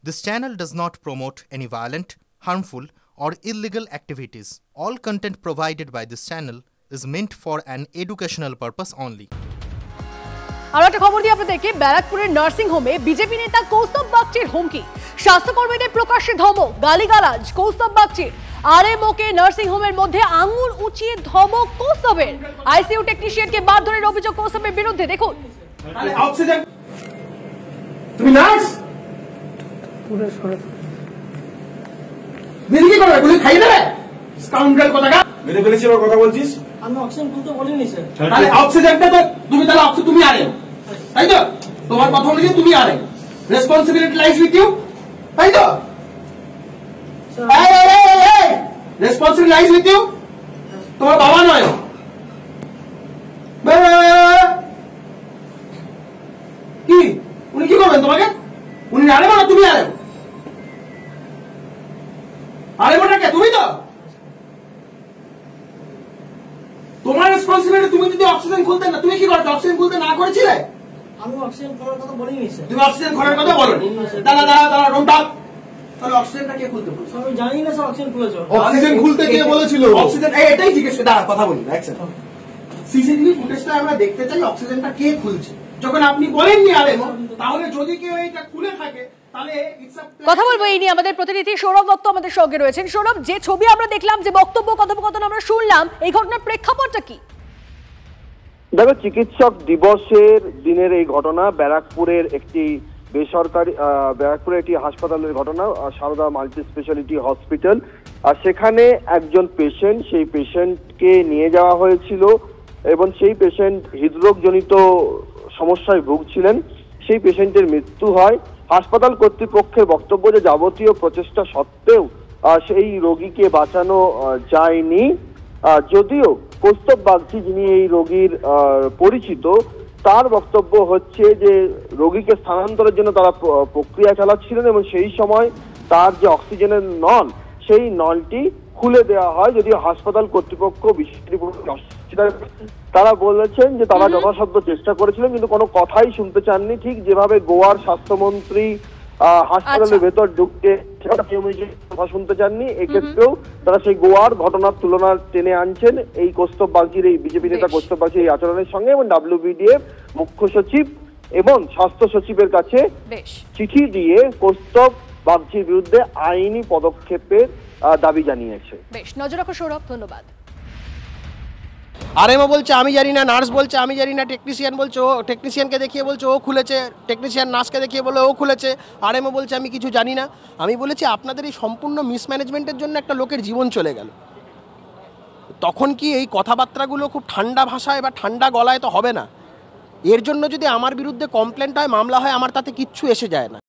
This channel does not promote any violent, harmful, or illegal activities. All content provided by this channel is meant for an educational purpose only. আর একটা খবর দিয়ে আপনাদেরকে, ব্যারাকপুরের nursing হোমে BJP নেতা কৌস্তব বাগচির হুমকি, স্বাস্থ্যকর্মীদের প্রকাশ্যে ধমক, গালিগালাজ কৌস্তব বাগচির। আরএমওকে নার্সিং হোমের মধ্যে আঙুল উঁচিয়ে ধমক কৌস্তবের। আইসিইউ টেকনিশিয়ানকে বাদ ধরে অভিযোগ কৌস্তবের বিরুদ্ধে। দেখুন, অক্সিজেন তুমি নার্স পুরো সরে দিদি কি করবে? গুলি খাই দেবে স্কাউন্ডার কথাটা মেরে ফেলেছি। ওর কথা বলছিস? আমি অক্সিজেন বলতে বলিনি স্যার। তাহলে অক্সিজেনটা তো তুমি, তাহলে অক্সিজেন তুমি আরে, তাই তো? তোমার কথা অনুযায়ী তুমি আরে, রেসপন্সিবিলিটি লাইজ উইথ ইউ, তাই তো? Responsibility lies with you. তোমার বাবা নয় কি? উনি কি করবেন তোমাকে? উনি আরে না তুমি আরে? আরে ওটাকে তুমি তো, তোমার রেসপন্সিবিলিটি। তুমি যদি অক্সিজেন খুলতে না, তুমি কি করতে? অক্সিজেন খুলতে না করেছিলে? আমি অক্সিজেন করার কথা বলিনি স্যার। তুমি অক্সিজেন খোলার কথা বলো? দাদা দাদা দাদা রোমটা, তাহলে অক্সিজেনটা কে খুলতে বলেছে? আমি জানি না স্যার অক্সিজেন খুলেছে। অক্সিজেন খুলতে কে বলেছিল? অক্সিজেন এটাই জিজ্ঞেস করে। দাঁড়া কথা বলি, এক সেকেন্ড। সিসিটিভি ফুটেজটা আমরা দেখতে চাই, অক্সিজেনটা কে খুলছে। যখন আপনি বলেননি আরে, তাহলে যদি কেউ এটা খুলে থাকে তাহলে কথা বলবো এই নিয়ে। আমাদের প্রতিনিধি সৌরভ দত্ত আমাদের সঙ্গে রয়েছেন। সৌরভ, যে ছবি আমরা দেখলাম, যে বক্তব্য কথোপকথন আমরা শুনলাম, এই ঘটনার প্রেক্ষাপটটা কি? দেখো, চিকিৎসক দিবসের দিনের এই ঘটনা ব্যারাকপুরের একটি বেসরকারি ব্যারাকপুরের একটি হাসপাতালের ঘটনা, সারদা মাল্টি স্পেশালিটি হসপিটাল। আর সেখানে একজন পেশেন্ট, সেই পেশেন্টকে নিয়ে যাওয়া হয়েছিল এবং সেই পেশেন্ট হৃদরোগজনিত সমস্যায় ভুগছিলেন। সেই পেশেন্টের মৃত্যু হয়। হাসপাতাল কর্তৃপক্ষের বক্তব্য যে যাবতীয় প্রচেষ্টা সত্ত্বেও সেই রোগীকে বাঁচানো যায়নি। যদিও কৌস্তব বাগচি, যিনি এই রোগীর পরিচিত, তার বক্তব্য হচ্ছে যে রোগীকে স্থানান্তরের জন্য তারা প্রক্রিয়া চালাচ্ছিলেন এবং সেই সময় তার যে অক্সিজেনের নল, সেই নলটি খুলে দেওয়া হয়। যদিও হাসপাতাল কর্তৃপক্ষ বিষয়টি তারা বলেছেন যে তারা যথাসাধ্য চেষ্টা করেছিলেন, কিন্তু কোনো কথাই শুনতে চাননি। ঠিক যেভাবে গোয়ার স্বাস্থ্যমন্ত্রী হাসপাতালের ভেতর ঢুকতে কথা শুনতে চাননি, এক্ষেত্রেও তারা সেই গোয়ার ঘটনার তুলনা টেনে আনছেন এই কৌস্তব বাগচির, এই বিজেপি নেতা কৌস্তব বাগচির এই আচরণের সঙ্গে। এবং ডাব্লিউবিডিএফ মুখ্য সচিব এবং স্বাস্থ্য সচিবের কাছে চিঠি দিয়ে কৌস্তব বাগচির বিরুদ্ধে আইনি পদক্ষেপের দাবি জানিয়েছে। বেশ, নজর রাখো সৌরভ, ধন্যবাদ। আরএমও বলছে আমি জানি না, নার্স বলছে আমি জানি না, টেকনিশিয়ান বলছে ও, টেকনিশিয়ানকে দেখিয়ে বলছে ও খুলেছে, টেকনিশিয়ান নার্সকে দেখিয়ে বলে ও খুলেছে, আরএমও বলছে আমি কিছু জানি না। আমি বলেছি আপনাদের এই সম্পূর্ণ মিসম্যানেজমেন্টের জন্য একটা লোকের জীবন চলে গেল। তখন কি এই কথাবার্তাগুলো খুব ঠান্ডা ভাষায় বা ঠান্ডা গলায় তো হবে না। এর জন্য যদি আমার বিরুদ্ধে কমপ্লেন্ট হয়, মামলা হয়, আমার তাতে কিচ্ছু এসে যায় না।